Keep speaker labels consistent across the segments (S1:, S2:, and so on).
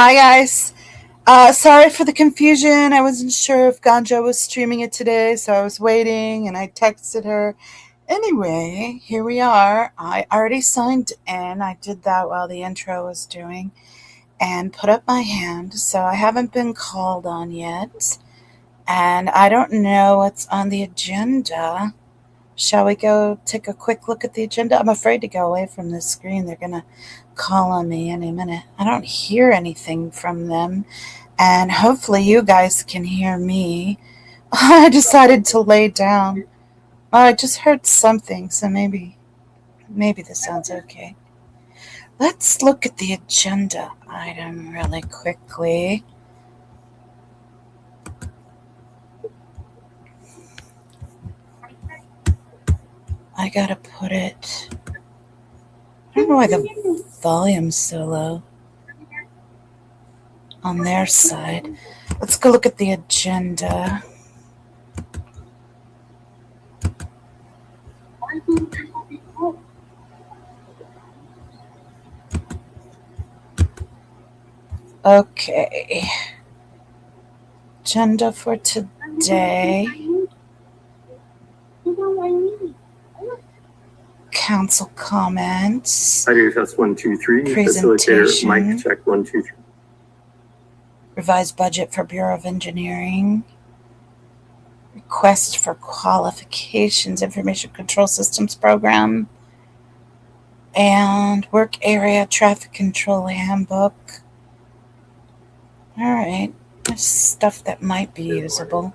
S1: Hi, guys. Sorry for the confusion. I wasn't sure if Ganja was streaming it today, so I was waiting and I texted her. Anyway, here we are. I already signed in. I did that while the intro was doing and put up my hand, so I haven't been called on yet. And I don't know what's on the agenda. Shall we go take a quick look at the agenda? I'm afraid to go away from the screen. They're going to call on me any minute. I don't hear anything from them, and hopefully you guys can hear me. I decided to lay down. I just heard something, so maybe this sounds okay. Let's look at the agenda item really quickly. I gotta put it. I don't know why the volume's so low on their side. Let's go look at the agenda. Okay. Agenda for today. Council comments.
S2: Audio test 1, 2, 3. Facilitator mic check 1, 2, 3.
S1: Revised budget for Bureau of Engineering. Request for qualifications, Information Control Systems Program. And Work Area Traffic Control Handbook. All right. There's stuff that might be usable.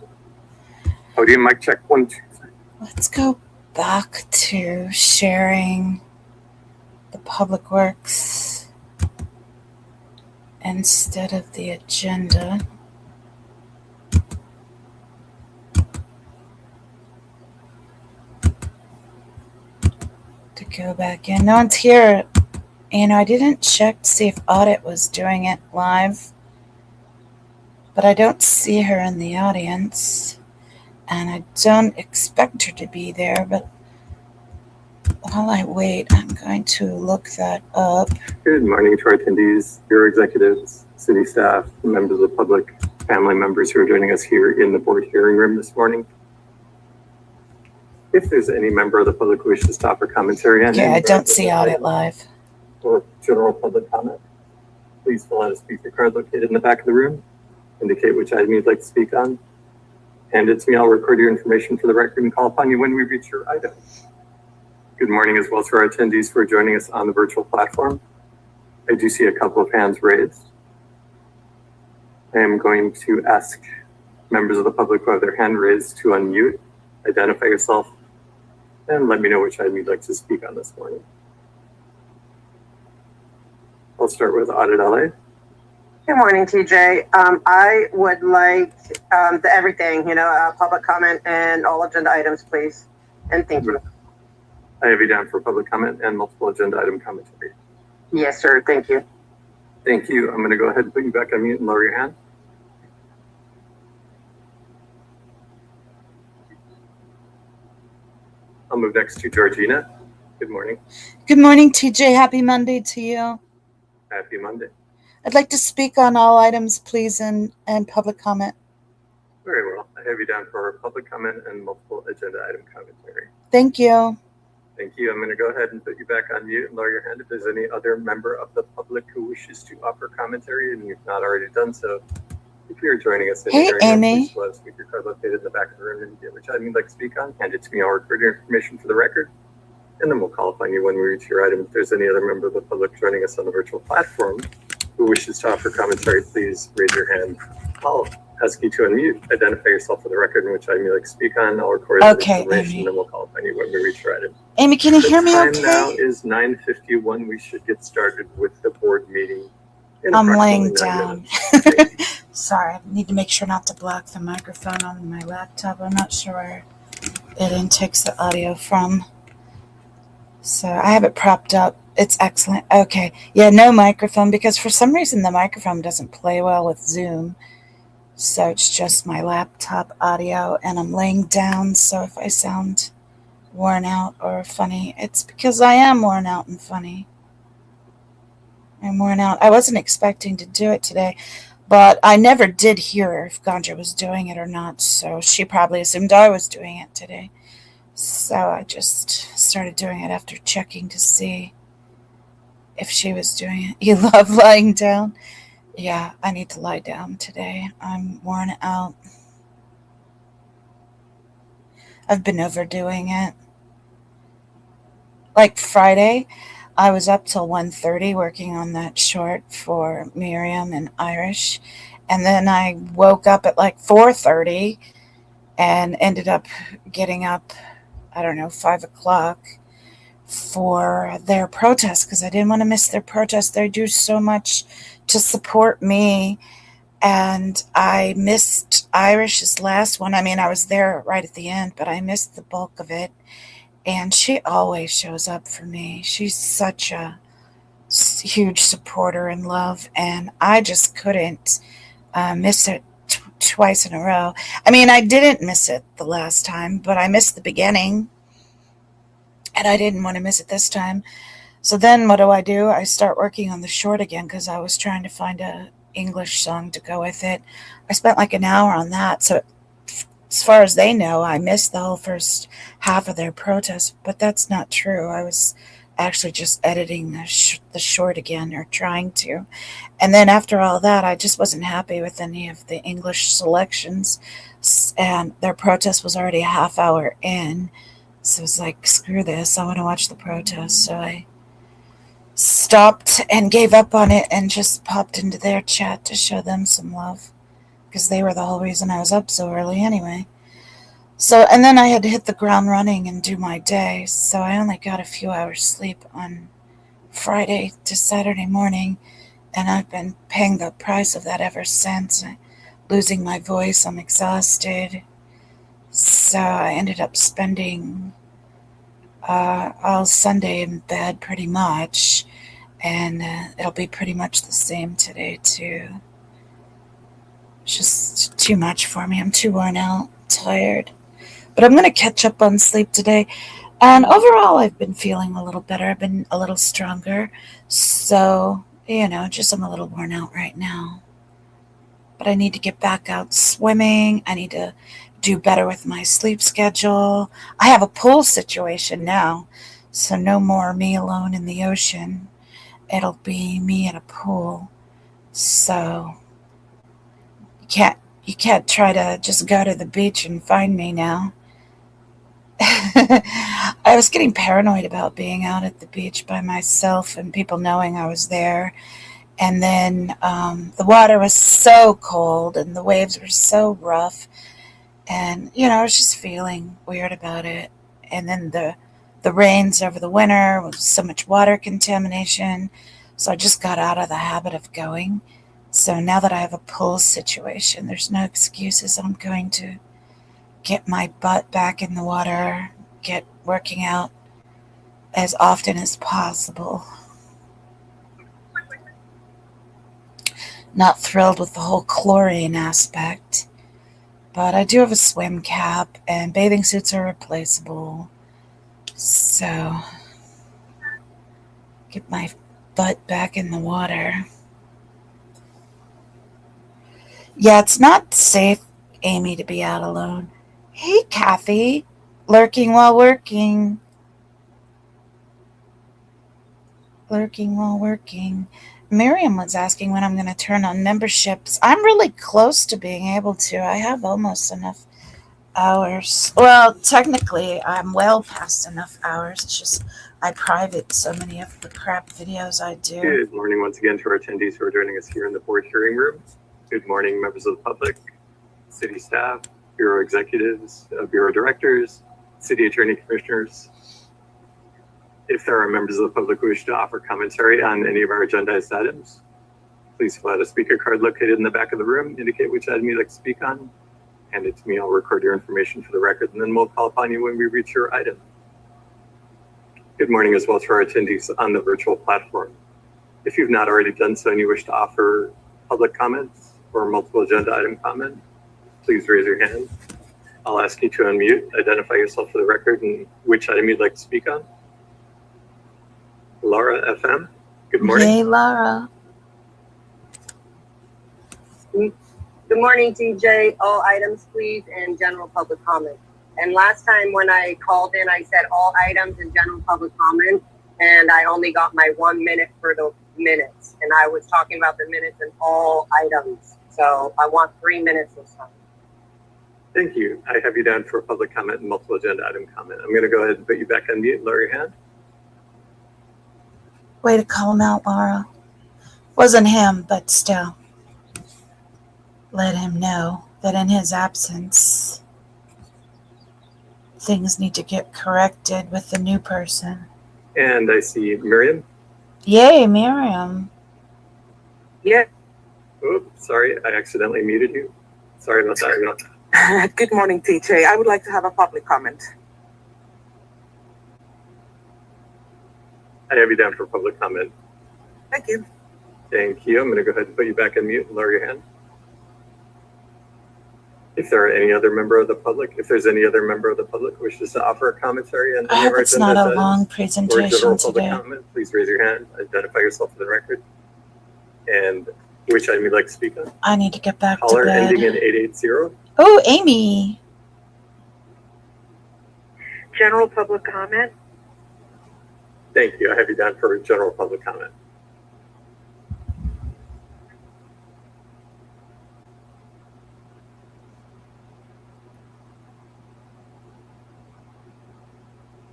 S2: Audio mic check 1, 2, 3.
S1: Let's go back to sharing the Public Works instead of the agenda. To go back in. No one's here. I didn't check to see if Audit was doing it live, but I don't see her in the audience. And I don't expect her to be there, but while I wait, I'm going to look that up.
S2: Good morning to our attendees, bureau executives, city staff, members of the public, family members who are joining us here in the board hearing room this morning. If there's any member of the public who wishes to offer commentary on
S1: I don't see Audit live.
S2: Or general public comment, please fill out a speaker card located in the back of the room. Indicate which item you'd like to speak on. Hand it to me, I'll record your information for the record and call upon you when we reach your item. Good morning as well to our attendees who are joining us on the virtual platform. I do see a couple of hands raised. I am going to ask members of the public who have their hand raised to unmute, identify yourself, and let me know which item you'd like to speak on this morning. I'll start with Audit LA.
S3: Good morning, TJ. I would like the everything, public comment and all agenda items, please. And thank you.
S2: I have you down for public comment and multiple agenda item commentary.
S3: Yes, sir. Thank you.
S2: Thank you. I'm going to go ahead and put you back on mute and lower your hand. I'll move next to Georgina. Good morning.
S1: Good morning, TJ. Happy Monday to you.
S2: Happy Monday.
S1: I'd like to speak on all items, please, and public comment.
S2: Very well. I have you down for public comment and multiple agenda item commentary.
S1: Thank you.
S2: Thank you. I'm going to go ahead and put you back on mute and lower your hand if there's any other member of the public who wishes to offer commentary and you've not already done so. If you're joining us in
S1: hey,
S2: the area,
S1: Amy.
S2: please fill out a speaker card located in the back of the room and get which item you'd like to speak on. Hand it to me. I'll record your information for the record. And then we'll call upon you when we reach your item. If there's any other member of the public joining us on the virtual platform who wishes to offer commentary, please raise your hand. I'll ask you to unmute, identify yourself for the record and which item you'd like to speak on. I'll record the information, and then we'll call upon you when we reach your item.
S1: Amy, can you hear me okay?
S2: The time now is 9:51. We should get started with the board meeting.
S1: I'm laying down. Sorry, I need to make sure not to block the microphone on my laptop. I'm not sure where it intakes the audio from. So I have it propped up. It's excellent. Okay. Yeah, no microphone because for some reason the microphone doesn't play well with Zoom. So it's just my laptop audio and I'm laying down. So if I sound worn out or funny, it's because I am worn out and funny. I'm worn out. I wasn't expecting to do it today, but I never did hear if Ganja was doing it or not, so she probably assumed I was doing it today. So I just started doing it after checking to see if she was doing it. You love lying down? Yeah, I need to lie down today. I'm worn out. I've been overdoing it. Like Friday, I was up till 1:30 working on that short for Miriam and Irish. And then I woke up at like 4:30 and ended up getting up, I don't know, 5 o'clock for their protest because I didn't want to miss their protest. They do so much to support me. And I missed Irish's last one. I mean, I was there right at the end, but I missed the bulk of it. And she always shows up for me. She's such a huge supporter and love, and I just couldn't miss it twice in a row. I mean, I didn't miss it the last time, but I missed the beginning, and I didn't want to miss it this time. So then what do? I start working on the short again because I was trying to find a English song to go with it. I spent like an hour on that. So as far as they know, I missed the whole first half of their protest, but that's not true. I was actually just editing the short again, or trying to. And then after all that, I just wasn't happy with any of the English selections, and their protest was already a half hour in. So I was like, screw this, I want to watch the protest. So I stopped and gave up on it and just popped into their chat to show them some love because they were the whole reason I was up so early anyway. So, and then I had to hit the ground running and do my day, so I only got a few hours sleep on Friday to Saturday morning, and I've been paying the price of that ever since. Losing my voice, I'm exhausted. So I ended up spending all Sunday in bed pretty much, and it'll be pretty much the same today too. It's just too much for me. I'm too worn out, tired. But I'm going to catch up on sleep today. And overall, I've been feeling a little better. I've been a little stronger. So, just I'm a little worn out right now. But I need to get back out swimming. I need to do better with my sleep schedule. I have a pool situation now. So no more me alone in the ocean. It'll be me at a pool. So you can't try to just go to the beach and find me now. I was getting paranoid about being out at the beach by myself and people knowing I was there. And then the water was so cold and the waves were so rough. And, I was just feeling weird about it. And then the rains over the winter was so much water contamination. So I just got out of the habit of going. So now that I have a pool situation, there's no excuses. I'm going to get my butt back in the water, get working out as often as possible. Not thrilled with the whole chlorine aspect, but I do have a swim cap and bathing suits are replaceable. So, get my butt back in the water. Yeah, it's not safe, Amy, to be out alone. Hey, Kathy. Lurking while working. Lurking while working. Miriam was asking when I'm going to turn on memberships. I'm really close to being able to. I have almost enough hours. Well, technically, I'm well past enough hours. It's just I private so many of the crap videos I do.
S2: Good morning once again to our attendees who are joining us here in the board hearing room. Good morning, members of the public, city staff, bureau executives, bureau directors, city attorney commissioners. If there are members of the public who wish to offer commentary on any of our agendized items, please fill out a speaker card located in the back of the room, indicate which item you'd like to speak on, hand it to me, I'll record your information for the record, and then we'll call upon you when we reach your item. Good morning as well to our attendees on the virtual platform. If you've not already done so and you wish to offer public comments or multiple agenda item comment, please raise your hand. I'll ask you to unmute, identify yourself for the record, and which item you'd like to speak on. Laura FM, Good morning.
S1: Yay, Laura.
S3: Good morning, TJ. All items, please, and general public comment. And last time when I called in, I said all items and general public comment, and I only got my 1 minute for the minutes. And I was talking about the minutes and all items. So I want 3 minutes this time.
S2: Thank you. I have you down for public comment and multiple agenda item comment. I'm going to go ahead and put you back on mute. Lower your hand.
S1: Way to call him out, Laura. Wasn't him, but still. Let him know that in his absence, things need to get corrected with the new person.
S2: And I see Miriam.
S1: Yay, Miriam.
S3: Yeah.
S2: Oops, sorry, I accidentally muted you. Sorry about that.
S4: Good morning, TJ. I would like to have a public comment.
S2: I have you down for public comment.
S4: Thank you.
S2: Thank you. I'm going to go ahead and put you back on mute and lower your hand. If there are any other member of the public, if there's any other member of the public who wishes to offer a commentary on
S1: I
S2: any of
S1: hope
S2: our
S1: it's not
S2: agenda
S1: a long
S2: or
S1: presentation
S2: general public
S1: today.
S2: comment, please raise your hand, identify yourself for the record, and which item you'd like to speak on.
S1: I need to get back to
S2: Caller
S1: bed.
S2: ending in 880.
S1: Oh, Amy.
S4: General public comment.
S2: Thank you. I have you down for general public comment.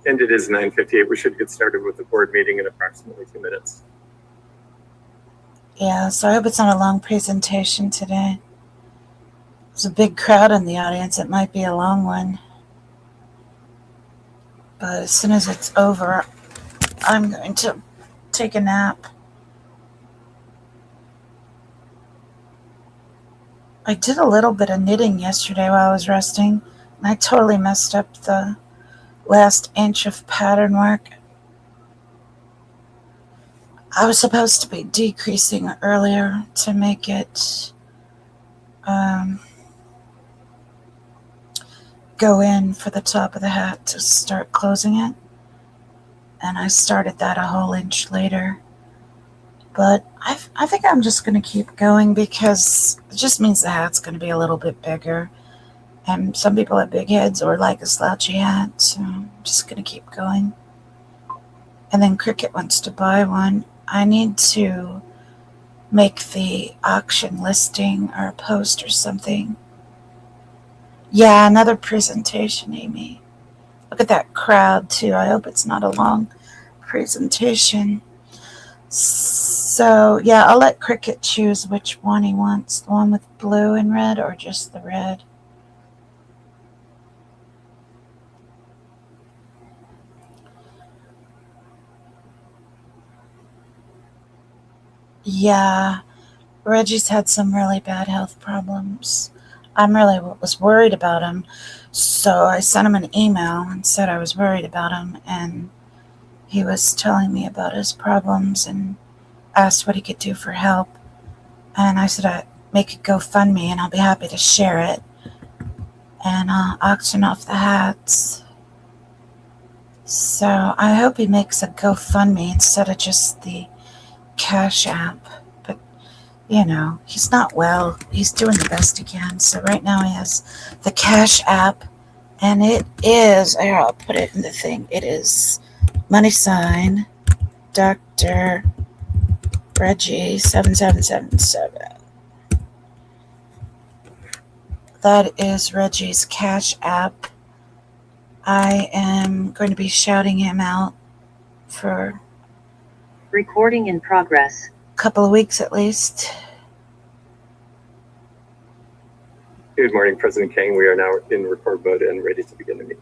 S2: And it is 9:58. We should get started with the board meeting in approximately 2 minutes.
S1: Yeah, so I hope it's not a long presentation today. There's a big crowd in the audience. It might be a long one. But as soon as it's over, I'm going to take a nap. I did a little bit of knitting yesterday while I was resting, and I totally messed up the last inch of pattern work. I was supposed to be decreasing earlier to make it go in for the top of the hat to start closing it. And I started that a whole inch later. But I think I'm just going to keep going because it just means the hat's going to be a little bit bigger. And some people have big heads or like a slouchy hat, so I'm just going to keep going. And then Cricket wants to buy one. I need to make the auction listing or a post or something. Yeah, another presentation, Amy. Look at that crowd, too. I hope it's not a long presentation. So, yeah, I'll let Cricket choose which one he wants. The one with blue and red or just the red. Yeah, Reggie's had some really bad health problems. I really was worried about him, so I sent him an email and said I was worried about him, and he was telling me about his problems and asked what he could do for help. And I said I'd make a GoFundMe and I'll be happy to share it, and I'll auction off the hats. So I hope he makes a GoFundMe instead of just the Cash App. But you know, he's not well. He's doing the best he can. So right now he has the Cash App, and it is, here, I'll put it in the thing. It is $, Dr. Reggie 7777. That is Reggie's Cash App. I am going to be shouting him out for
S5: recording in progress.
S1: a couple of weeks at least.
S2: Good morning, President King. We are now in record mode and ready to begin the meeting.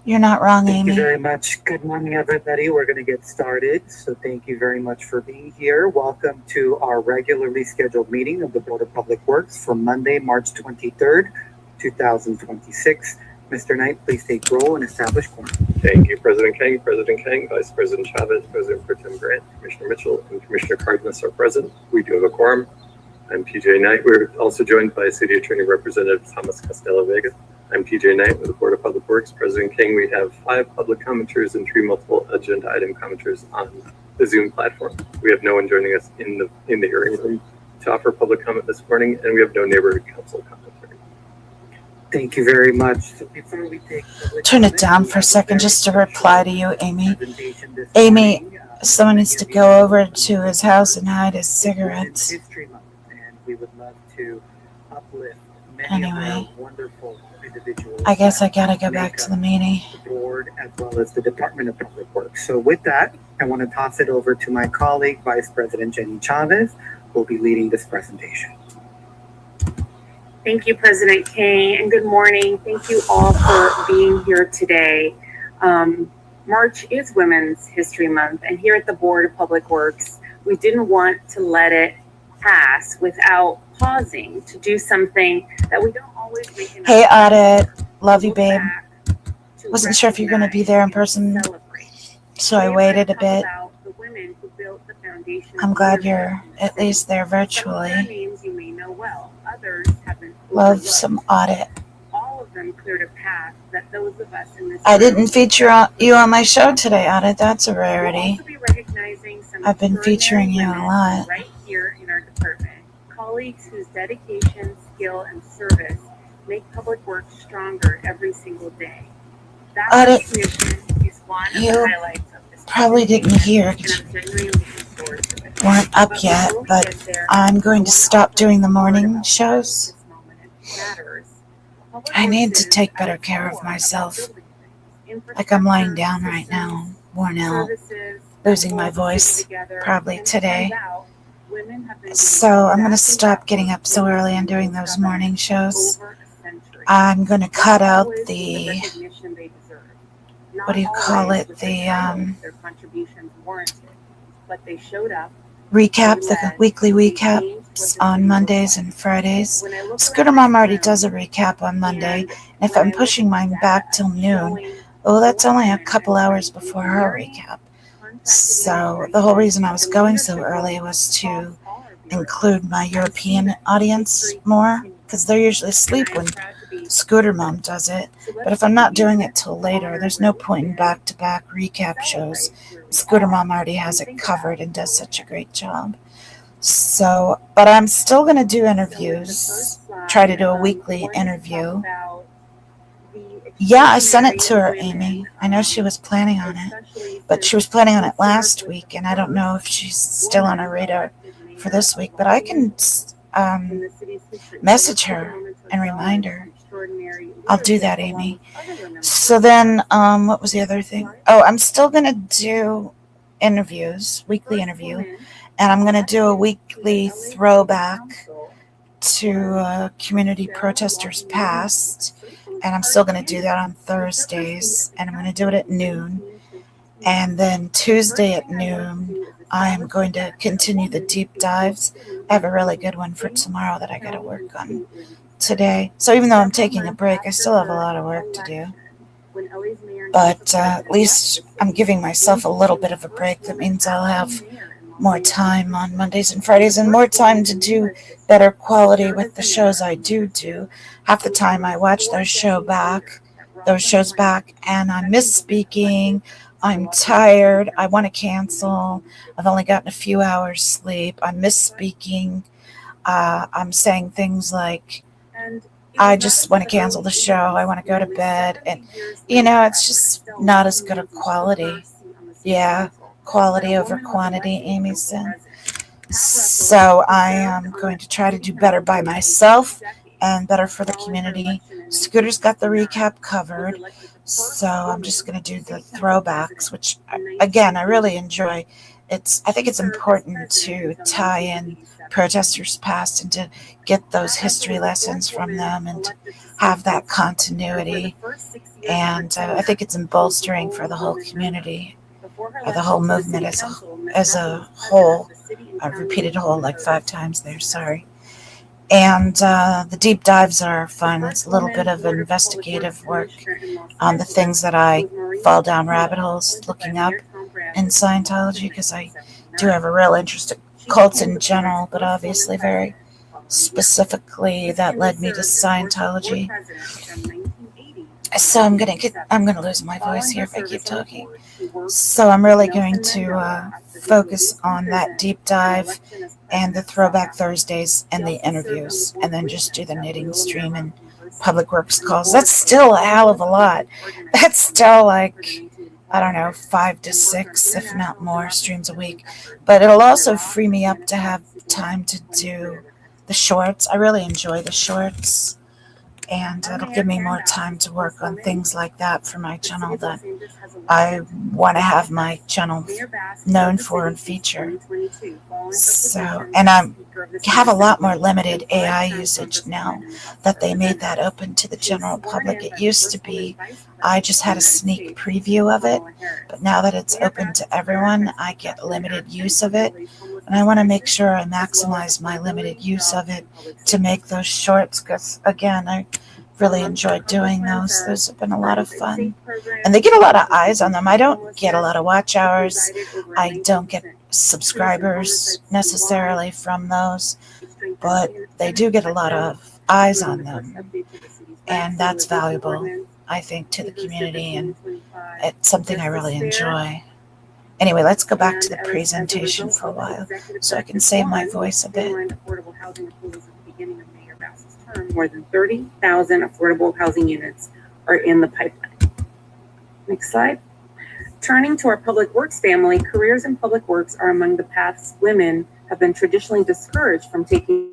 S1: You're not wrong,
S6: Thank
S1: Amy.
S6: you very much. Good morning, everybody. We're going to get started. So thank you very much for being here. Welcome to our regularly scheduled meeting of the Board of Public Works for Monday, March 23rd, 2026. Mr. Knight, please take roll and establish quorum.
S2: Thank you, President King, Vice President Chavez, President Pro Tem Grant, Commissioner Mitchell, and Commissioner Cardenas are present. We do have a quorum. I'm PJ Knight. We're also joined by City Attorney Representative Thomas Costello-Vega. I'm PJ Knight with the Board of Public Works. President King, we have 5 public commenters and 3 multiple agenda item commenters on the Zoom platform. We have no one joining us in the hearing room to offer public comment this morning, and we have no neighborhood council commentary.
S6: Thank you very much. So before we take public
S1: Turn it
S6: comment,
S1: down
S6: we
S1: for a
S6: have
S1: second
S6: very
S1: just to
S6: special
S1: reply to you, Amy.
S6: presentation this
S1: Amy,
S6: morning.
S1: someone needs to
S6: Many of
S1: go
S6: you
S1: over
S6: know
S1: to his house and hide his
S6: it's Women's
S1: cigarettes.
S6: History Month, and we would love to uplift many
S1: Anyway,
S6: of our wonderful individuals.
S1: I guess I
S6: that
S1: gotta go
S6: make
S1: back to
S6: up
S1: the meeting.
S6: the board as well as the Department of Public Works. So with that, I want to toss it over to my colleague, Vice President Jenny Chavez, who will be leading this presentation.
S7: Thank you, President Kay, and good morning. Thank you all for being here today. March is Women's History Month, and here at the Board of Public Works, we didn't want to let it pass without pausing to do something that we don't always make enough
S1: Hey,
S7: time
S1: Audit.
S7: for.
S1: Love you,
S7: Look
S1: babe.
S7: back to
S1: Wasn't sure if you're gonna be there in
S7: recognize and
S1: person,
S7: celebrate.
S1: so I
S7: Today we're
S1: waited
S7: going
S1: a
S7: to talk
S1: bit.
S7: about the women who built the foundation
S1: I'm
S7: of
S1: glad
S7: leadership
S1: you're
S7: in the
S1: at
S7: city.
S1: least there
S7: Some of their
S1: virtually.
S7: names you may know well, others have been
S1: Love
S7: overlooked.
S1: some Audit.
S7: All of them cleared a path that those of us in this
S1: I
S7: room
S1: didn't feature
S7: have
S1: you on my
S7: paved.
S1: show today, Audit. That's a
S7: We'll
S1: rarity.
S7: also be recognizing some
S1: I've been featuring you a
S7: extraordinary
S1: lot.
S7: women right here in our department. Colleagues whose dedication, skill, and service make public work stronger every single day. That
S1: Audit,
S7: recognition is one of the
S1: you
S7: highlights of this
S1: probably didn't
S7: presentation,
S1: hear
S7: and
S1: 'cause
S7: I'm genuinely looking forward to it.
S1: you weren't up
S7: But
S1: yet,
S7: before we
S1: but
S7: get there,
S1: I'm
S7: I
S1: going
S7: want
S1: to
S7: to
S1: stop
S7: offer
S1: doing the
S7: a word
S1: morning
S7: about why
S1: shows.
S7: this moment matters. Public
S1: I
S7: Works
S1: need to
S7: is
S1: take
S7: at
S1: better
S7: its
S1: care of
S7: core about
S1: myself.
S7: building things,
S1: Like I'm lying
S7: infrastructure,
S1: down right now,
S7: systems,
S1: worn out,
S7: services
S1: losing
S7: that
S1: my
S7: hold the city
S1: voice,
S7: together,
S1: probably
S7: and it turns
S1: today.
S7: out women have been doing
S1: So I'm going to
S7: exactly
S1: stop
S7: that
S1: getting
S7: work
S1: up so
S7: in
S1: early and doing
S7: local
S1: those morning
S7: government
S1: shows.
S7: over a century,
S1: I'm going to
S7: not
S1: cut out
S7: always with the
S1: the,
S7: recognition they deserve,
S1: what
S7: not
S1: do you call
S7: always
S1: it,
S7: with the
S1: the
S7: titles their contributions warranted, but they showed up, they
S1: recap, the
S7: led,
S1: weekly
S7: and they
S1: recap
S7: changed what the
S1: on
S7: city looked
S1: Mondays
S7: like.
S1: and Fridays.
S7: When I look
S1: Scooter
S7: around
S1: Mom
S7: this
S1: already does a
S7: room,
S1: recap on Monday,
S7: and
S1: and if
S7: when
S1: I'm
S7: I look
S1: pushing
S7: at
S1: mine
S7: the
S1: back
S7: data
S1: till noon,
S7: showing
S1: oh, that's
S7: more
S1: only a
S7: women
S1: couple
S7: in
S1: hours
S7: STEM
S1: before her
S7: engineering,
S1: recap.
S7: contract
S1: So the whole
S7: administration,
S1: reason I was
S7: and
S1: going so
S7: leadership
S1: early
S7: roles
S1: was
S7: across
S1: to
S7: all our bureaus.
S1: include my
S7: I see
S1: European
S7: that
S1: audience
S7: history
S1: more,
S7: continues,
S1: because they're usually
S7: and
S1: asleep
S7: I am
S1: when
S7: proud to be
S1: Scooter
S7: part of
S1: Mom
S7: it.
S1: does it.
S7: So
S1: But
S7: let's
S1: if I'm
S7: take a
S1: not
S7: few
S1: doing it
S7: minutes
S1: till
S7: to
S1: later,
S7: honor
S1: there's
S7: where
S1: no
S7: we've
S1: point in
S7: been,
S1: back-to-back recap shows.
S7: celebrate where we
S1: Scooter
S7: are,
S1: Mom already has
S7: and
S1: it
S7: think
S1: covered
S7: about
S1: and does
S7: where we're
S1: such a
S7: headed.
S1: great job. So, but I'm still going to do
S7: So with the
S1: interviews,
S7: first
S1: try to
S7: slide,
S1: do a
S7: I
S1: weekly
S7: wanted to talk
S1: interview.
S7: about the
S1: Yeah, I sent it
S7: extraordinary
S1: to her, Amy.
S7: women,
S1: I know she was planning on it,
S7: especially
S1: but she
S7: since
S1: was planning on
S7: we
S1: it
S7: served
S1: last
S7: with
S1: week,
S7: the
S1: and I don't know if
S7: first
S1: she's still on her
S7: woman
S1: radar
S7: elected
S1: for
S7: mayor
S1: this
S7: of
S1: week,
S7: Los
S1: but I can
S7: Angeles in the city's history. So
S1: message
S7: let's take a
S1: her
S7: moment to
S1: and remind
S7: acknowledge
S1: her.
S7: the extraordinary
S1: I'll do
S7: leadership
S1: that,
S7: along
S1: Amy.
S7: with other women like
S1: So then,
S7: yourself.
S1: what was the other
S7: Next
S1: thing?
S7: slide.
S1: Oh, I'm still going to do interviews,
S7: The
S1: weekly
S7: first
S1: interview,
S7: woman
S1: and I'm going to
S7: elected
S1: do a
S7: to the
S1: weekly
S7: LA City
S1: throwback
S7: Council
S1: to
S7: was
S1: community
S7: Sarah
S1: protesters
S7: Lawton Williams,
S1: past,
S7: a socialist
S1: and I'm
S7: party
S1: still going to do
S7: candidate
S1: that on
S7: who took her seat
S1: Thursdays,
S7: at the
S1: and I'm going to do it
S7: council
S1: at
S7: in
S1: noon.
S7: 1915.
S1: And then
S7: The
S1: Tuesday
S7: first
S1: at
S7: thing I want to
S1: noon,
S7: do is
S1: I am
S7: establish
S1: going
S7: the
S1: to
S7: fact that a
S1: continue the
S7: woman
S1: deep
S7: can build
S1: dives.
S7: cities
S1: I have a
S7: in
S1: really
S7: both
S1: good one for
S7: city,
S1: tomorrow that I got to
S7: county,
S1: work
S7: and
S1: on
S7: state land use areas.
S1: today. So even though I'm
S7: Several
S1: taking a
S7: months
S1: break, I
S7: after
S1: still have a
S7: her
S1: lot of work to do.
S7: election, when LA's mayor and
S1: But
S7: council
S1: at
S7: president
S1: least
S7: left the
S1: I'm
S7: city,
S1: giving myself a
S7: Lynn
S1: little
S7: became
S1: bit
S7: the
S1: of a
S7: first
S1: break. That
S7: woman
S1: means I'll have
S7: acting mayor in Los
S1: more
S7: Angeles
S1: time on
S7: history,
S1: Mondays and
S7: and the
S1: Fridays and more
S7: first
S1: time
S7: woman
S1: to
S7: in
S1: do
S7: U.S. history
S1: better
S7: to
S1: quality
S7: serve
S1: with
S7: as
S1: the
S7: the
S1: shows
S7: mayor
S1: I
S7: of New York
S1: do.
S7: City.
S1: Half the
S7: It was
S1: time I
S7: almost
S1: watch
S7: 4
S1: their show
S7: decades
S1: back,
S7: later that
S1: those
S7: Rosalynn
S1: shows
S7: Frank
S1: back,
S7: became
S1: and
S7: the
S1: I
S7: second
S1: miss
S7: woman
S1: speaking.
S7: elected to the
S1: I'm
S7: Los Angeles City
S1: tired. I want to
S7: Council in
S1: cancel. I've
S7: 1915.
S1: only gotten a few hours sleep. I miss speaking. I'm saying things like,
S7: And it
S1: I
S7: was not
S1: just want to
S7: until the
S1: cancel the
S7: early
S1: show. I
S7: 80s,
S1: want to go to
S7: nearly
S1: bed.
S7: 70
S1: And,
S7: years
S1: you know,
S7: later,
S1: it's
S7: after
S1: just
S7: Estelle
S1: not as
S7: Lawson
S1: good a
S7: Williams took her
S1: quality.
S7: seat on the city
S1: Yeah,
S7: council, that a
S1: quality over
S7: woman was
S1: quantity,
S7: elected
S1: Amy
S7: council
S1: said.
S7: president. Pat Russell,
S1: So
S7: who
S1: I
S7: served
S1: am
S7: on
S1: going
S7: the
S1: to try to
S7: city
S1: do better
S7: council
S1: by
S7: for nearly 2
S1: myself
S7: decades
S1: and better for the
S7: following her
S1: community.
S7: election in
S1: Scooter's got the
S7: 1969,
S1: recap
S7: was
S1: covered.
S7: elected the
S1: So
S7: first
S1: I'm
S7: woman
S1: just going to do the
S7: city council
S1: throwbacks,
S7: president
S1: which,
S7: in
S1: again, I really
S7: 1980.
S1: enjoy. I think
S7: She
S1: it's
S7: served as
S1: important
S7: president
S1: to
S7: until
S1: tie in
S7: 1987.
S1: protesters past and to get those
S7: Pat Russell
S1: history
S7: was the
S1: lessons
S7: fourth
S1: from
S7: woman
S1: them and to
S7: elected to city
S1: have that
S7: council. And for the
S1: continuity.
S7: first 6 years of her
S1: And I
S7: tenure,
S1: think it's
S7: she was the
S1: bolstering for
S7: only
S1: the whole
S7: woman member.
S1: community,
S7: Before her
S1: the whole
S7: election to the
S1: movement
S7: city
S1: as
S7: council, Ms.
S1: as
S7: Russell
S1: a
S7: was president
S1: whole.
S7: of the City and
S1: I've
S7: County
S1: repeated
S7: Legal
S1: whole like 5
S7: Service
S1: times there,
S7: Council.
S1: sorry. And the deep dives are
S7: The
S1: fun. It's
S7: first
S1: a little bit
S7: woman
S1: of
S7: Board of Public Works
S1: investigative work
S7: commissioner in Los
S1: on the
S7: Angeles
S1: things that I
S7: was Maria
S1: fall down
S7: Shapiro,
S1: rabbit holes
S7: appointed by
S1: looking up
S7: Mayor Tom Bradley
S1: in
S7: in March of
S1: Scientology, because I do
S7: 1979.
S1: have a real interest in
S7: She
S1: cults
S7: became
S1: in
S7: the board's
S1: general, but
S7: first
S1: obviously
S7: woman
S1: very
S7: president following the election.
S1: specifically
S7: Ms.
S1: that
S7: Shapiro
S1: led me to
S7: served as board
S1: Scientology.
S7: president from 1980
S1: So I'm gonna lose my voice here if I keep talking. So I'm really going to focus on that deep dive and the throwback Thursdays and the interviews, and then just do the knitting stream and public works calls. That's still a hell of a lot. That's still like, I don't know, 5 to 6, if not more, streams a week. But it'll also free me up to have time to do the shorts. I really enjoy the shorts, and it'll give me more time to work on things like that for my channel that I want to have my channel known for and featured. So, and I have a lot more limited AI usage now that they made that open to the general public. It used to be I just had a sneak preview of it, but now that it's open to everyone, I get limited use of it. And I want to make sure I maximize my limited use of it to make those shorts, because again, I really enjoyed doing those. Those have been a lot of fun. And they get a lot of eyes on them. I don't get a lot of watch hours. I don't get subscribers necessarily from those, but they do get a lot of eyes on them. And that's valuable, I think, to the community, and it's something I really enjoy. Anyway, let's go back to the presentation for a while so I can save my voice a bit.
S7: More than 30,000 affordable housing units are in the pipeline. Next slide. Turning to our public works family, careers in public works are among the paths women have been traditionally discouraged from taking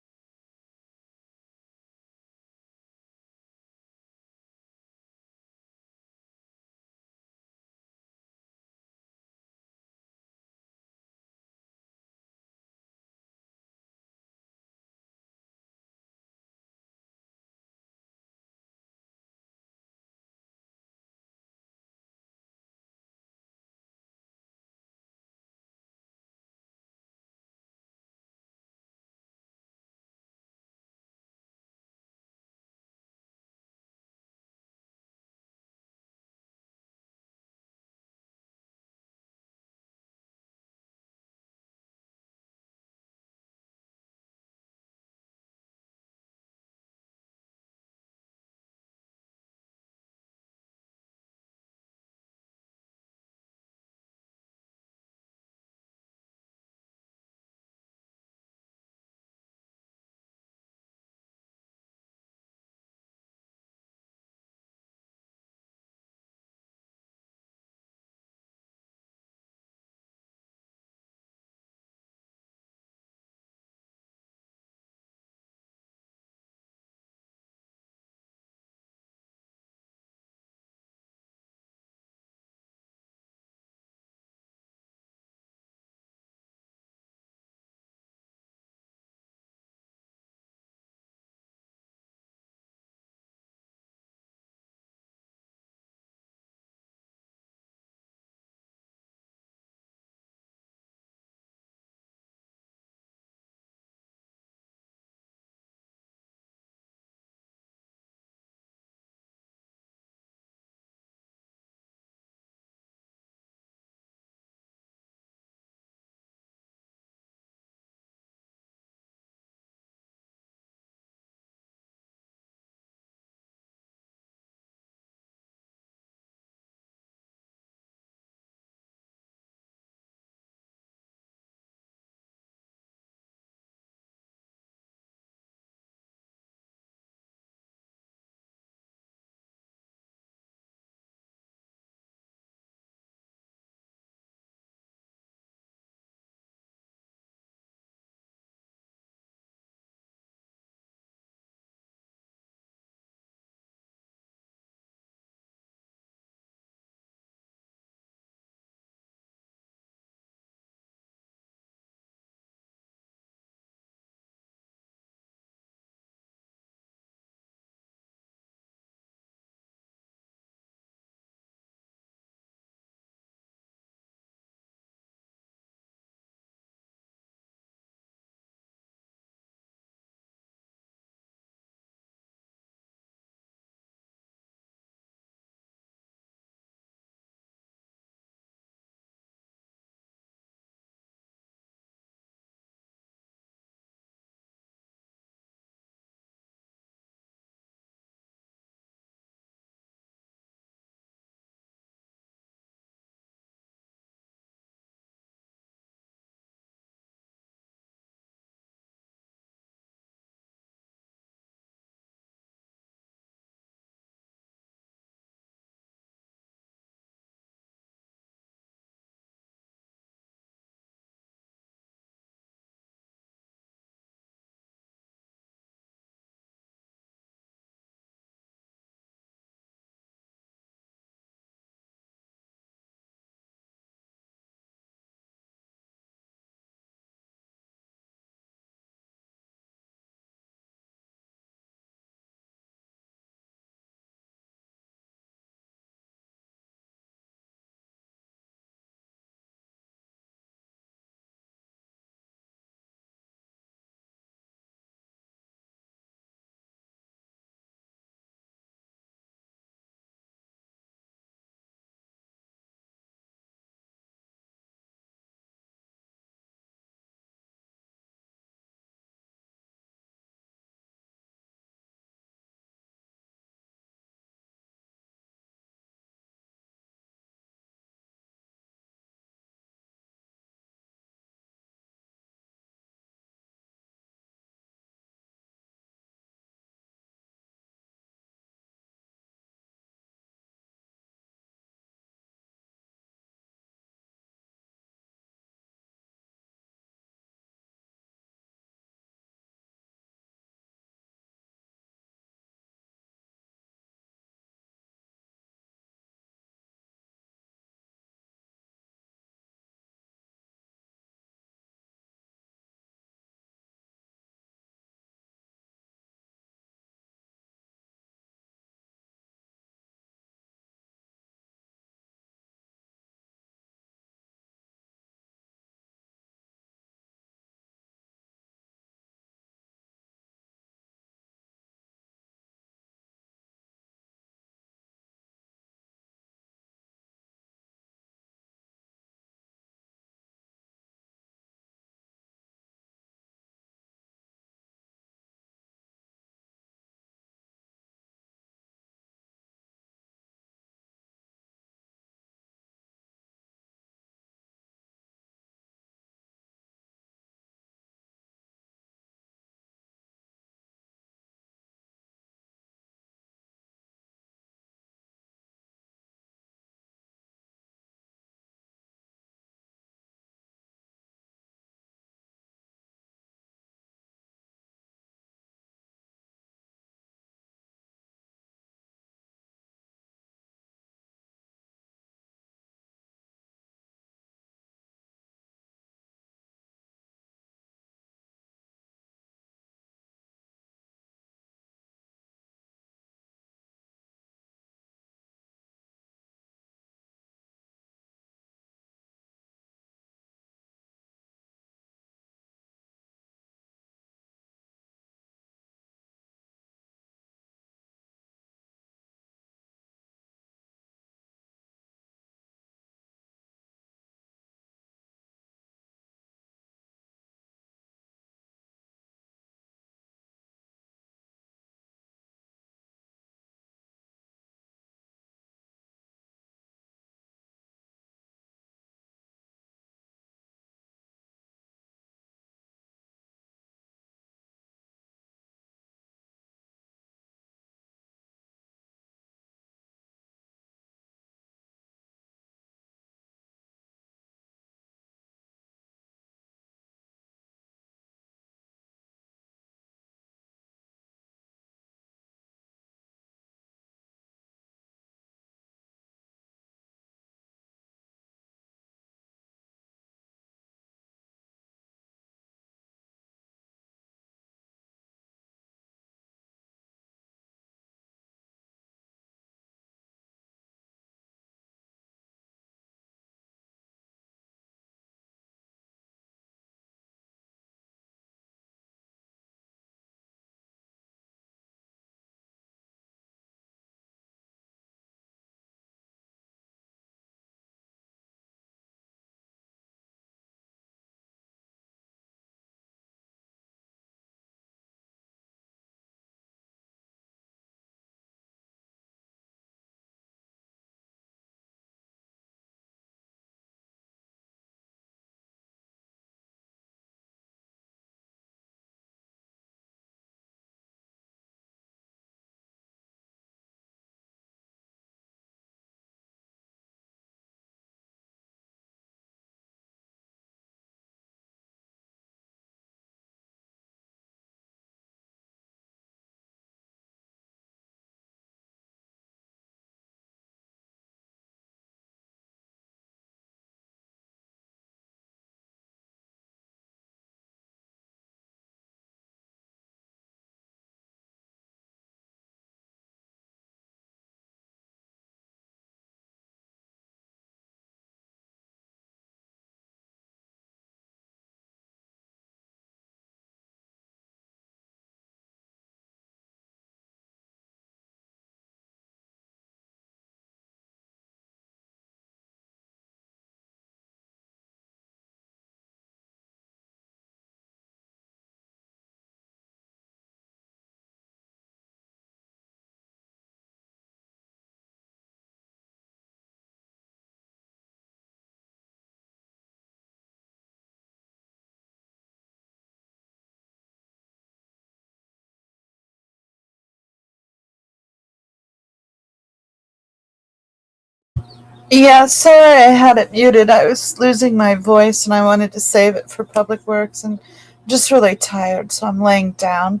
S1: Yeah, sorry I had it muted. I was losing my voice and I wanted to save it for Public Works, and I'm just really tired, so I'm laying down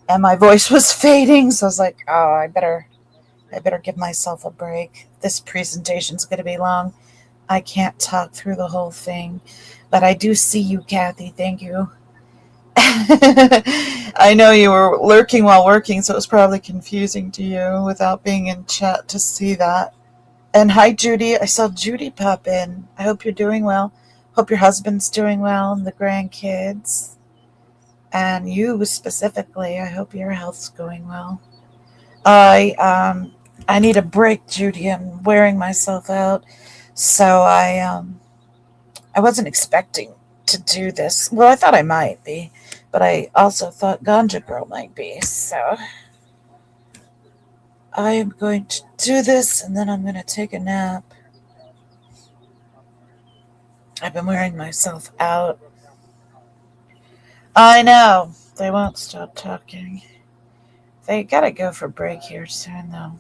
S1: and my voice was fading, so I was like, oh, I better give myself a break. This presentation's going to be long. I can't talk through the whole thing, but I do see you, Kathy. Thank you. I know you were lurking while working, so it was probably confusing to you without being in chat to see that. And hi, Judy. I saw Judy pop in. I hope you're doing well. Hope your husband's doing well and the grandkids. And you specifically, I hope your health's going well. I need a break, Judy. I'm wearing myself out. So I wasn't expecting to do this. Well, I thought I might be, but I also thought Ganja Girl might be. So I am going to do this and then I'm going to take a nap. I've been wearing myself out. I know. They won't stop talking. They gotta go for break here soon, though.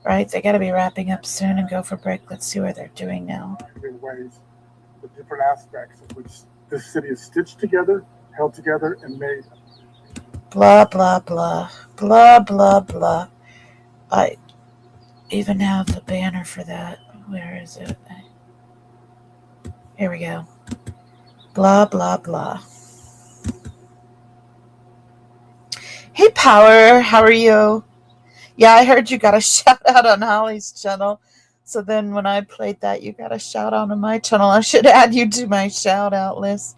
S1: Right? They gotta be wrapping up soon and go for break. Let's see what they're doing now.
S8: In ways, the different aspects of which this city is stitched together, held together, and made.
S1: Blah, blah, blah. Blah, blah, blah. I even have the banner for that. Where is it? Here we go. Blah, blah, blah. Hey, Power. How are you? Yeah, I heard you got a shout out on Holly's channel. So then when I played that, you got a shout out on my channel. I should add you to my shout out list.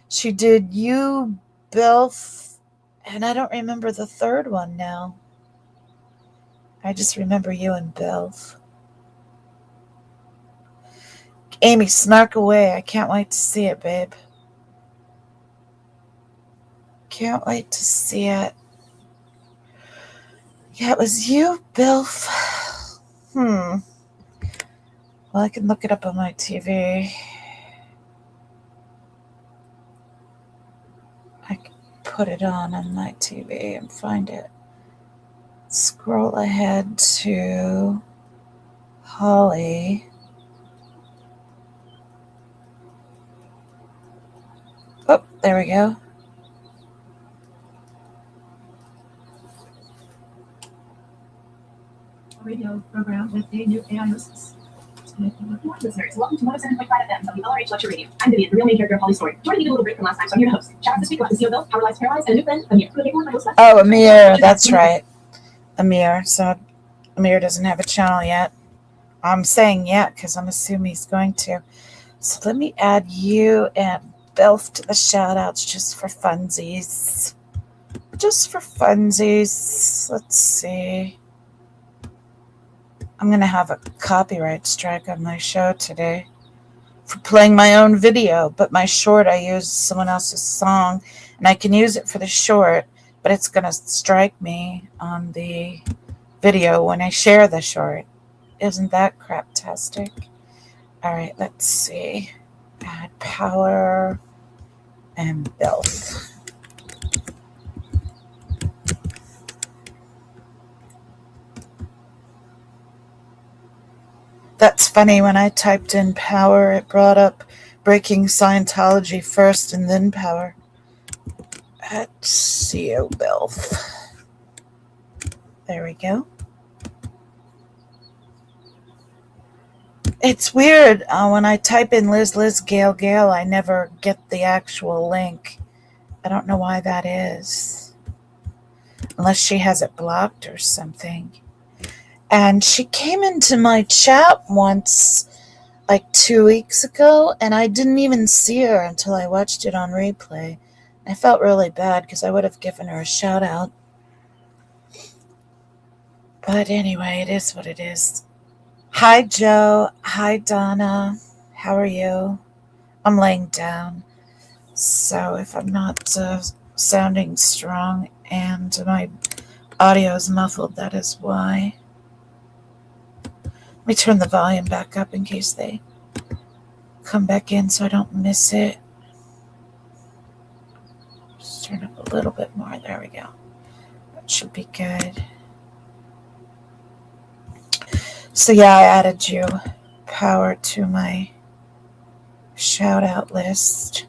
S1: She did you, Bilf, and I don't remember the third one now. I just remember you and Bilf. Amy, snark away. I can't wait to see it, babe. Can't wait to see it. Yeah, it was you, Bilf. Well, I can look it up on my TV. I can put it on my TV and find it. Scroll ahead to Holly. Oh, there we go.
S9: Radio program with a new AI hosts. Listeners, welcome to 107.5 FM WLRH Lecture Radio. I'm Vivian, the real main character of Holly's story. Joining me a little break from last time, so I'm here to host. Shout out this week about the CEO Bill, Power Lives Paralyzed, and a new friend, Amir.
S1: Oh, Amir, that's right. Amir. So Amir doesn't have a channel yet. I'm saying yet because I'm assuming he's going to. So let me add you and Belf to the shout outs just for funsies. Just for funsies. Let's see. I'm going to have a copyright strike on my show today for playing my own video, but my short I used someone else's song, and I can use it for the short, but it's going to strike me on the video when I share the short. Isn't that craptastic? All right, let's see. Add Power and Belf. That's funny. When I typed in Power, it brought up Breaking Scientology first and then Power. Let's see, Belf. There we go. It's weird. When I type in Liz, Gail, I never get the actual link. I don't know why that is. Unless she has it blocked or something. And she came into my chat once, like 2 weeks ago, and I didn't even see her until I watched it on replay. I felt really bad because I would have given her a shout out. But anyway, it is what it is. Hi, Joe. Hi, Donna. How are you? I'm laying down. So if I'm not sounding strong and my audio is muffled, that is why. Let me turn the volume back up in case they come back in so I don't miss it. Just turn up a little bit more. There we go. That should be good. So yeah, I added you, Power, to my shout out list.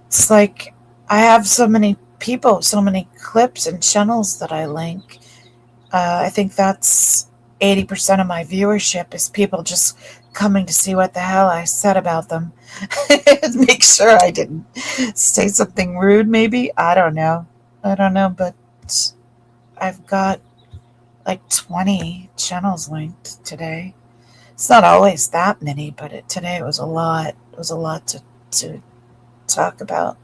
S1: It's like I have so many people, so many clips and channels that I link. I think that's 80% of my viewership is people just coming to see what the hell I said about them. Make sure I didn't say something rude, maybe. I don't know. But I've got like 20 channels linked today. It's not always that many, but today it was a lot. It was a lot to talk about.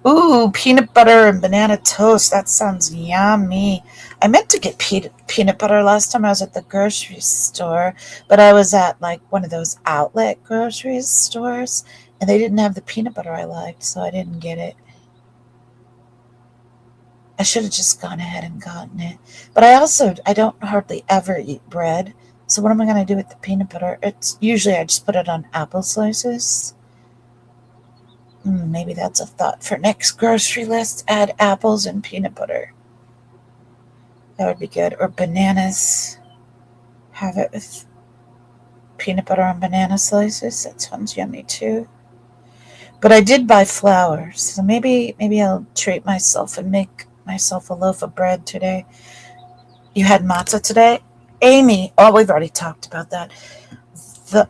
S1: Ooh, peanut butter and banana toast. That sounds yummy. I meant to get peanut butter last time I was at the grocery store, but I was at like one of those outlet grocery stores, and they didn't have the peanut butter I liked, so I didn't get it. I should have just gone ahead and gotten it. But I don't hardly ever eat bread. So what am I going to do with the peanut butter? It's usually I just put it on apple slices. Maybe that's a thought for next grocery list. Add apples and peanut butter. That would be good. Or bananas. Have it with peanut butter on banana slices. That sounds yummy too. But I did buy flour, so maybe I'll treat myself and make myself a loaf of bread today. You had matzah today? Amy, oh, we've already talked about that.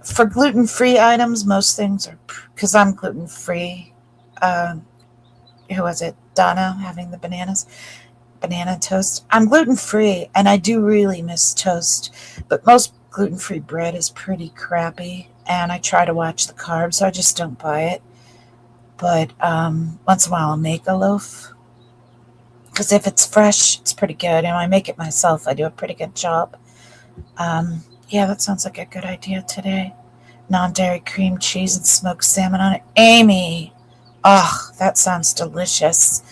S1: For gluten-free items, most things are, because I'm gluten-free. Who was it? Donna having the banana toast. I'm gluten-free, and I do really miss toast, but most gluten-free bread is pretty crappy, and I try to watch the carbs, so I just don't buy it. But once in a while I'll make a loaf, because if it's fresh, it's pretty good, and when I make it myself, I do a pretty good job. Yeah, that sounds like a good idea today. Non-dairy cream cheese and smoked salmon on it. Amy, oh, that sounds delicious.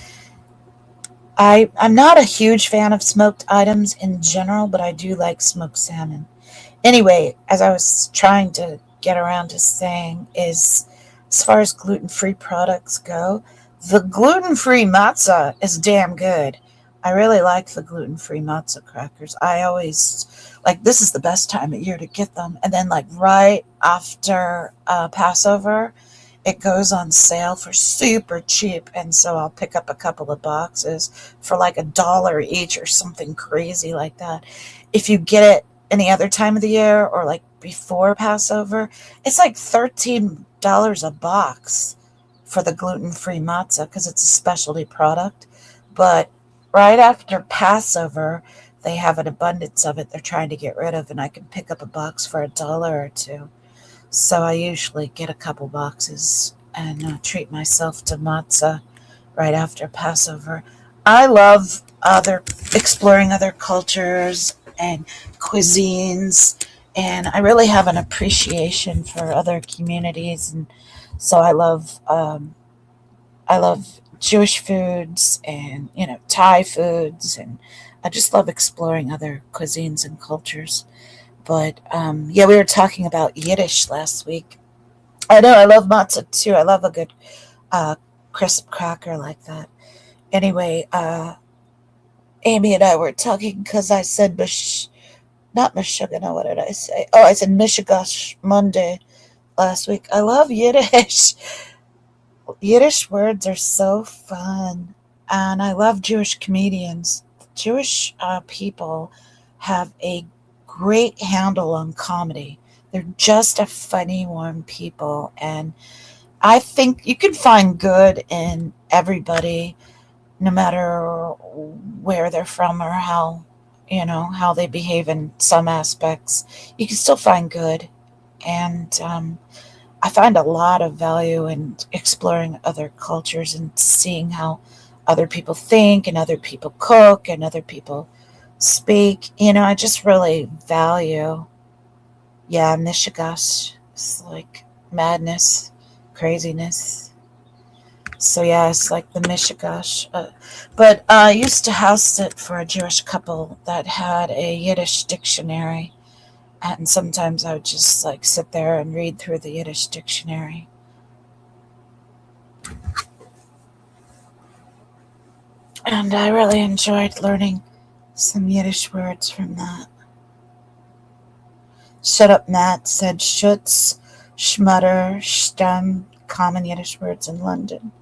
S1: I'm not a huge fan of smoked items in general, but I do like smoked salmon. Anyway, as I was trying to get around to saying is, as far as gluten-free products go, the gluten-free matzah is damn good. I really like the gluten-free matzah crackers. I always, like, this is the best time of year to get them. And then, like, right after Passover, it goes on sale for super cheap. And so I'll pick up a couple of boxes for like $1 each or something crazy like that. If you get it any other time of the year or like before Passover, it's like $13 a box for the gluten-free matzah because it's a specialty product. But right after Passover, they have an abundance of it they're trying to get rid of, and I can pick up a box for $1 or $2. So I usually get a couple boxes and treat myself to matzah right after Passover. I love exploring other cultures and cuisines, and I really have an appreciation for other communities, and so I love Jewish foods and Thai foods, and I just love exploring other cuisines and cultures. But yeah, we were talking about Yiddish last week. I know I love matzah too. I love a good crisp cracker like that. Anyway, Amy and I were talking because I said not Michigan. What did I say? Oh, I said Michigosh Monday last week. I love Yiddish. Yiddish words are so fun, and I love Jewish comedians. Jewish people have a great handle on comedy. They're just a funny, warm people, and I think you can find good in everybody, no matter where they're from or how they behave in some aspects. You can still find good, and I find a lot of value in exploring other cultures and seeing how other people think and other people cook and other people speak. I just really value, yeah, Michigash. It's like madness, craziness. So yeah, it's like the Michigash. But I used to house sit for a Jewish couple that had a Yiddish dictionary, and sometimes I would just like sit there and read through the Yiddish dictionary. And I really enjoyed learning some Yiddish words from that. Shut up, Matt said schutz, schmutter, stem, common Yiddish words in London.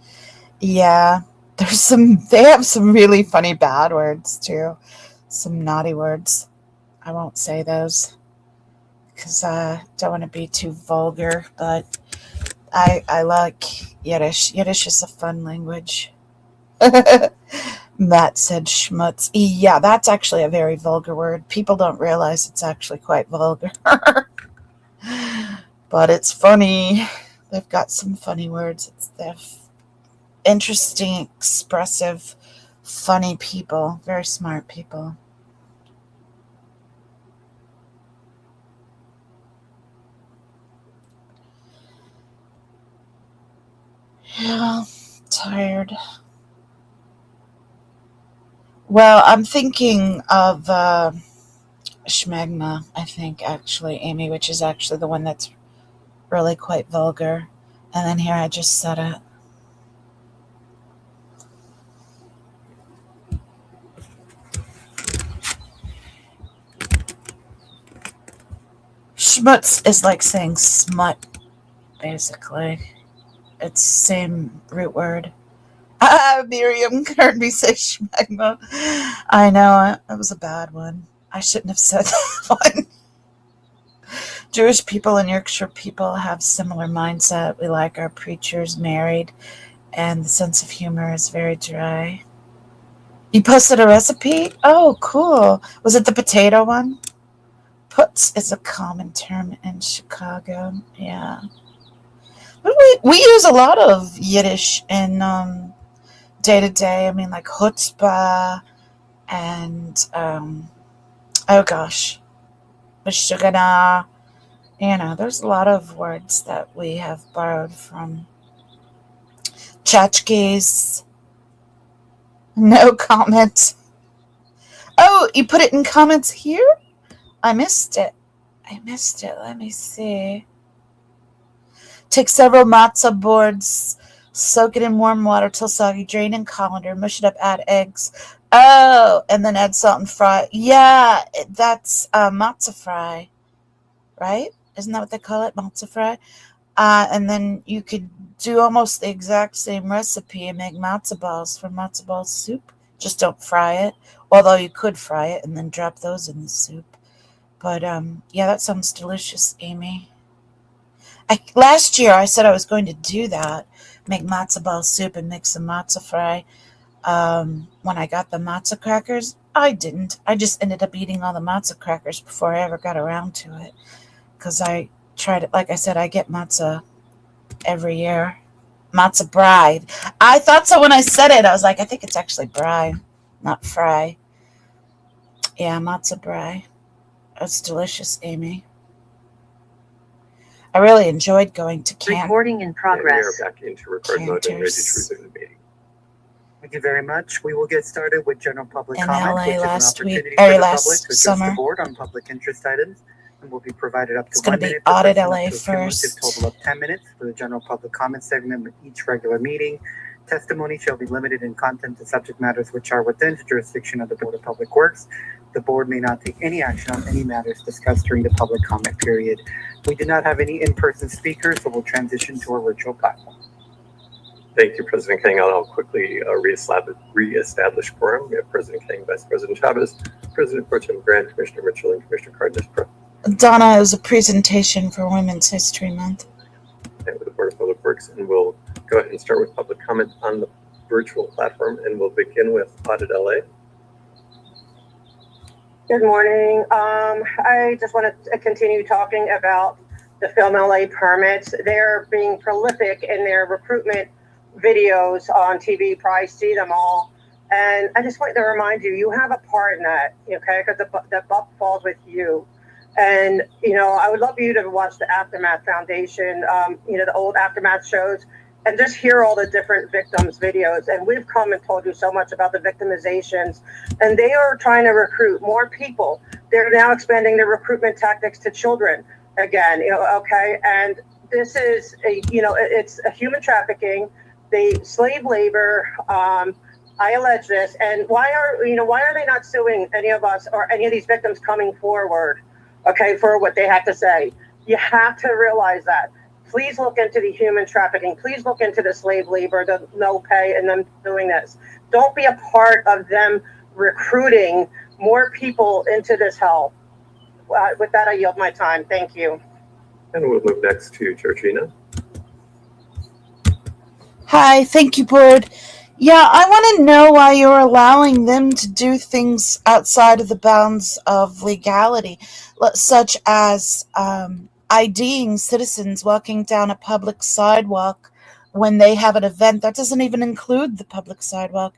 S1: Yeah, they have some really funny bad words too. Some naughty words. I won't say those because I don't want to be too vulgar, but I like Yiddish. Yiddish is a fun language. Matt said schmutz. Yeah, that's actually a very vulgar word. People don't realize it's actually quite vulgar. But it's funny. They've got some funny words. They're interesting, expressive, funny people. Very smart people. Yeah, tired. Well, I'm thinking of schmegma, I think, actually, Amy, which is actually the one that's really quite vulgar. And then here I just said it. Schmutz is like saying smut, basically. It's same root word. Miriam heard me say schmegma. I know, that was a bad one. I shouldn't have said that one. Jewish people and Yorkshire people have similar mindset. We like our preachers married, and the sense of humor is very dry. You posted a recipe? Oh, cool. Was it the potato one? Putz is a common term in Chicago. Yeah. We use a lot of Yiddish in day to day. I mean, like chutzpah and oh gosh, b'shugana. There's a lot of words that we have borrowed from. Tchotchkes. No comment. Oh, you put it in comments here? I missed it. Let me see. Take several matzah boards, soak it in warm water till soggy, drain in colander, mush it up, add eggs. Oh, and then add salt and fry. Yeah, that's matzah fry, right? Isn't that what they call it, matzah fry? And then you could do almost the exact same recipe and make matzo balls from matzo ball soup. Just don't fry it. Although you could fry it and then drop those in the soup. But yeah, that sounds delicious, Amy. Last year I said I was going to do that, make matzo ball soup and make some matzo fry. When I got the matzo crackers, I didn't. I just ended up eating all the matzo crackers before I ever got around to it. Because I tried it, like I said, I get matzah every year. Matzah bride. I thought so when I said it. I was like, I think it's actually bride, not fry. Yeah, matzah bride. It's delicious, Amy. I really enjoyed going to camp.
S5: Recording in progress.
S2: And we are back into record mode and ready to resume the meeting.
S6: Thank you very much. We will get started with general public
S1: In
S6: comment,
S1: LA
S6: which is an
S1: last week,
S6: opportunity
S1: or
S6: for the
S1: last
S6: public to address
S1: summer.
S6: the board on public interest items, and will be provided up to
S1: It's going
S6: 1
S1: to be
S6: minute per
S1: Audit
S6: person,
S1: LA
S6: up to a cumulative
S1: first.
S6: total of 10 minutes for the general public comment segment of each regular meeting. Testimony shall be limited in content to subject matters which are within the jurisdiction of the Board of Public Works. The board may not take any action on any matters discussed during the public comment period. We do not have any in-person speakers, so we'll transition to our virtual platform.
S2: Thank you, President King. I'll quickly reestablish quorum. We have President King, Vice President Chavez, President Pro Tem Grant, Commissioner Mitchell, and Commissioner Cardenas.
S1: Donna, it was a presentation for Women's History Month.
S2: And with the Board of Public Works, and we'll go ahead and start with public comment on the virtual platform, and we'll begin with Audit LA.
S3: Good morning. I just want to continue talking about the Film LA permits. They're being prolific in their recruitment videos on TV. Probably see them all. And I just wanted to remind you, you have a part in that, okay? Because the buck falls with you. And, I would love you to watch the Aftermath Foundation, the old Aftermath shows, and just hear all the different victims' videos. And we've come and told you so much about the victimizations. And they are trying to recruit more people. They're now expanding their recruitment tactics to children again, okay? And this is, it's a human trafficking, slave labor, I allege this, and why are they not suing any of us or any of these victims coming forward, okay, for what they have to say? You have to realize that. Please look into the human trafficking. Please look into the slave labor, the no pay, and them doing this. Don't be a part of them recruiting more people into this hell. With that, I yield my time. Thank you.
S2: And we'll move next to Georgina.
S1: Hi, thank you, board. Yeah, I want to know why you're allowing them to do things outside of the bounds of legality, such as IDing citizens walking down a public sidewalk when they have an event. That doesn't even include the public sidewalk.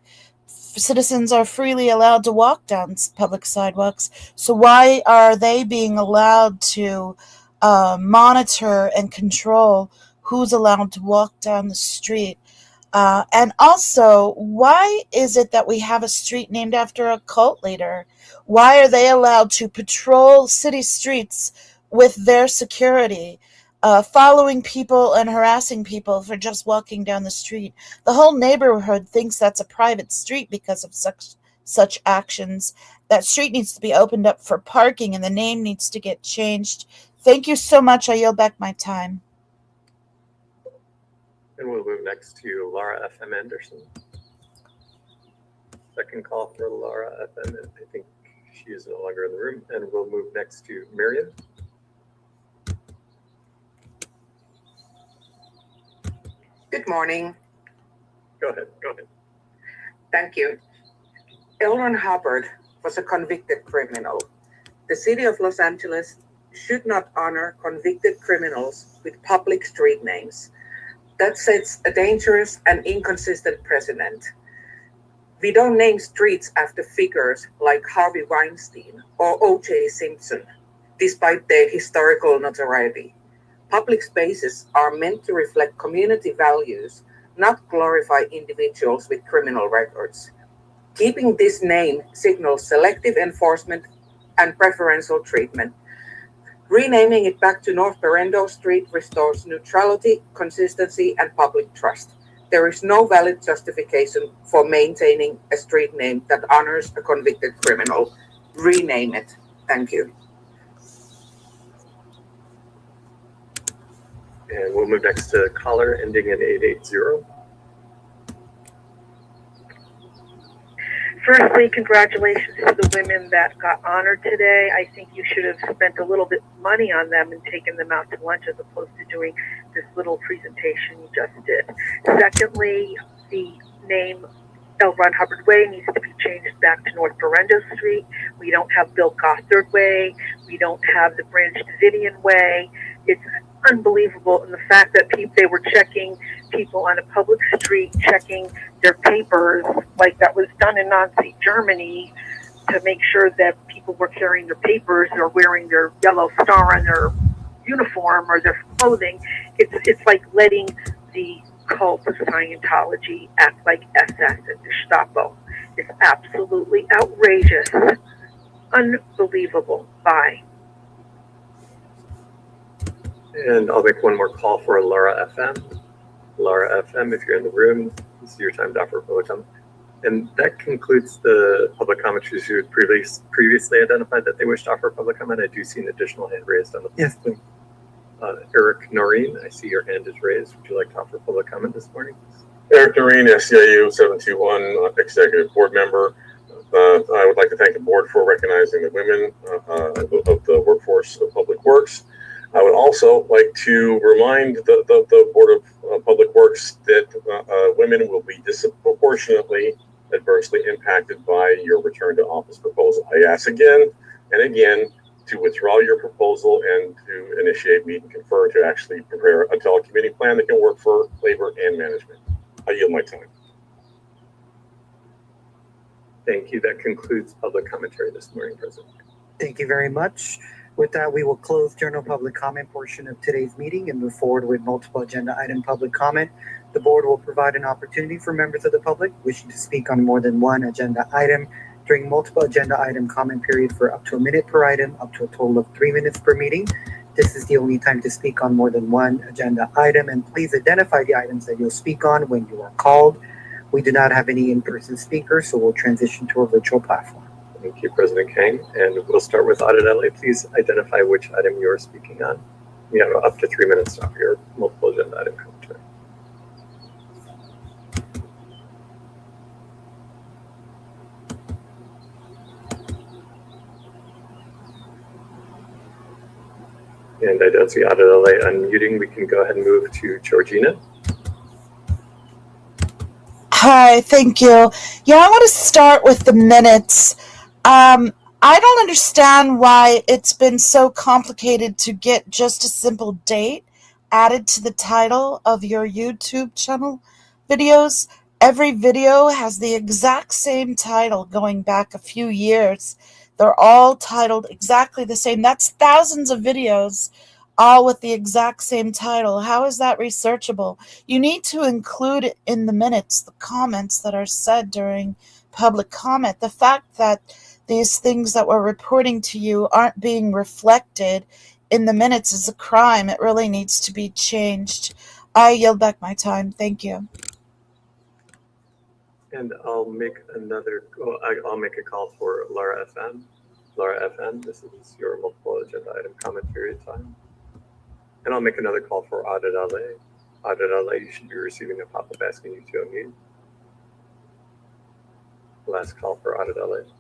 S1: Citizens are freely allowed to walk down public sidewalks. So why are they being allowed to monitor and control who's allowed to walk down the street? And also, why is it that we have a street named after a cult leader? Why are they allowed to patrol city streets with their security, following people and harassing people for just walking down the street? The whole neighborhood thinks that's a private street because of such actions. That street needs to be opened up for parking, and the name needs to get changed. Thank you so much. I yield back my time.
S2: And we'll move next to Laura F.M. Anderson. Second call for Laura F.M. I think she is no longer in the room. And we'll move next to Miriam.
S4: Good morning.
S2: Go ahead.
S4: Thank you. L. Ron Hubbard was a convicted criminal. The city of Los Angeles should not honor convicted criminals with public street names. That sets a dangerous and inconsistent precedent. We don't name streets after figures like Harvey Weinstein or O.J. Simpson, despite their historical notoriety. Public spaces are meant to reflect community values, not glorify individuals with criminal records. Keeping this name signals selective enforcement and preferential treatment. Renaming it back to North Berendo Street restores neutrality, consistency, and public trust. There is no valid justification for maintaining a street name that honors a convicted criminal. Rename it. Thank you.
S2: And we'll move next to caller ending in 880.
S4: Firstly, congratulations to the women that got honored today. I think you should have spent a little bit of money on them and taken them out to lunch as opposed to doing this little presentation you just did. Secondly, the name L. Ron Hubbard Way needs to be changed back to North Berendo Street. We don't have Bill Gothard Way. We don't have the Branch Davidian Way. It's unbelievable. And the fact that they were checking people on a public street, checking their papers, like that was done in Nazi Germany, to make sure that people were carrying their papers or wearing their yellow star on their uniform or their clothing. It's like letting the cult of Scientology act like SS and Gestapo. It's absolutely outrageous. Unbelievable. Bye.
S2: And I'll make one more call for Laura FM. Laura FM, if you're in the room, this is your time to offer public comment. And that concludes the public commenters who had previously identified that they wish to offer public comment. I do see an additional hand raised on the
S6: Yes, please.
S2: Eric Noreen, I see your hand is raised. Would you like to offer public comment this morning?
S10: Eric Noreen, SCIU 721, Executive Board Member. I would like to thank the board for recognizing the women of the workforce of Public Works. I would also like to remind the Board of Public Works that women will be disproportionately adversely impacted by your return to office proposal. I ask again and again to withdraw your proposal and to initiate, meet, and confer to actually prepare a telecommuting plan that can work for labor and management. I yield my time.
S2: Thank you. That concludes public commentary this morning, President.
S6: Thank you very much. With that, we will close general public comment portion of today's meeting and move forward with multiple agenda item public comment. The board will provide an opportunity for members of the public wishing to speak on more than one agenda item during multiple agenda item comment period for up to a minute per item, up to a total of 3 minutes per meeting. This is the only time to speak on more than one agenda item, and please identify the items that you'll speak on when you are called. We do not have any in-person speakers, so we'll transition to a virtual platform.
S2: Thank you, President Kang. And we'll start with Audit LA. Please identify which item you're speaking on. You have up to 3 minutes to offer your multiple agenda item commentary. And I don't see Audit LA unmuting. We can go ahead and move to Georgina.
S1: Hi, thank you. Yeah, I want to start with the minutes. I don't understand why it's been so complicated to get just a simple date added to the title of your YouTube channel videos. Every video has the exact same title going back a few years. They're all titled exactly the same. That's thousands of videos, all with the exact same title. How is that researchable? You need to include in the minutes the comments that are said during public comment. The fact that these things that we're reporting to you aren't being reflected in the minutes is a crime. It really needs to be changed. I yield back my time. Thank you.
S2: And I'll make a call for Laura FM. Laura FM, this is your multiple agenda item comment period time. And I'll make another call for Audit LA. Audit LA, you should be receiving a pop-up asking you to unmute. Last call for Audit LA.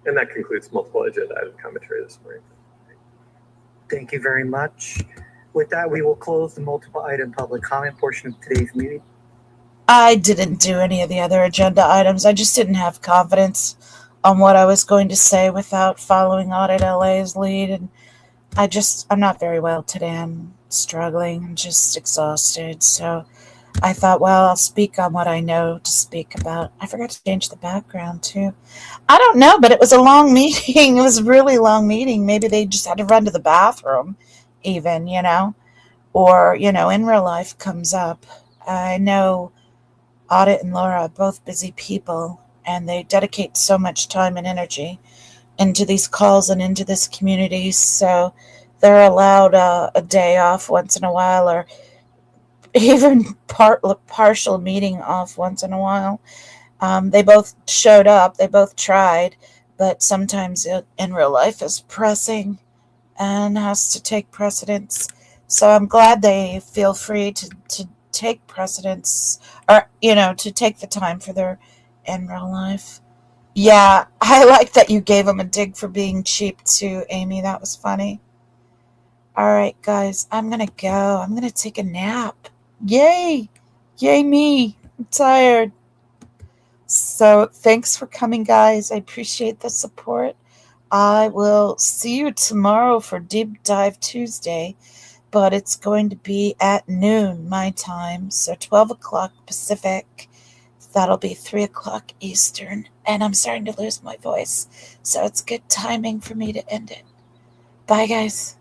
S2: And that concludes multiple agenda item commentary this morning.
S6: Thank you very much. With that, we will close the multiple item public comment portion of today's meeting.
S1: I didn't do any of the other agenda items. I just didn't have confidence on what I was going to say without following Audit LA's lead. And I'm not very well today. I'm struggling. I'm just exhausted. So I thought, well, I'll speak on what I know to speak about. I forgot to change the background too. I don't know, but it was a long meeting. It was a really long meeting. Maybe they just had to run to the bathroom even, or, in real life comes up. I know Audit and Laura are both busy people, and they dedicate so much time and energy into these calls and into this community. So they're allowed a day off once in a while, or even partial meeting off once in a while. They both showed up. They both tried, but sometimes in real life is pressing and has to take precedence. So I'm glad they feel free to take precedence, or, to take the time for their in real life. Yeah, I like that you gave them a dig for being cheap too, Amy. That was funny. All right, guys, I'm going to go. I'm going to take a nap. Yay! Yay me! I'm tired. So thanks for coming, guys. I appreciate the support. I will see you tomorrow for Deep Dive Tuesday, but it's going to be at noon my time, so 12 o'clock Pacific. That'll be 3 o'clock Eastern, and I'm starting to lose my voice, so it's good timing for me to end it. Bye, guys.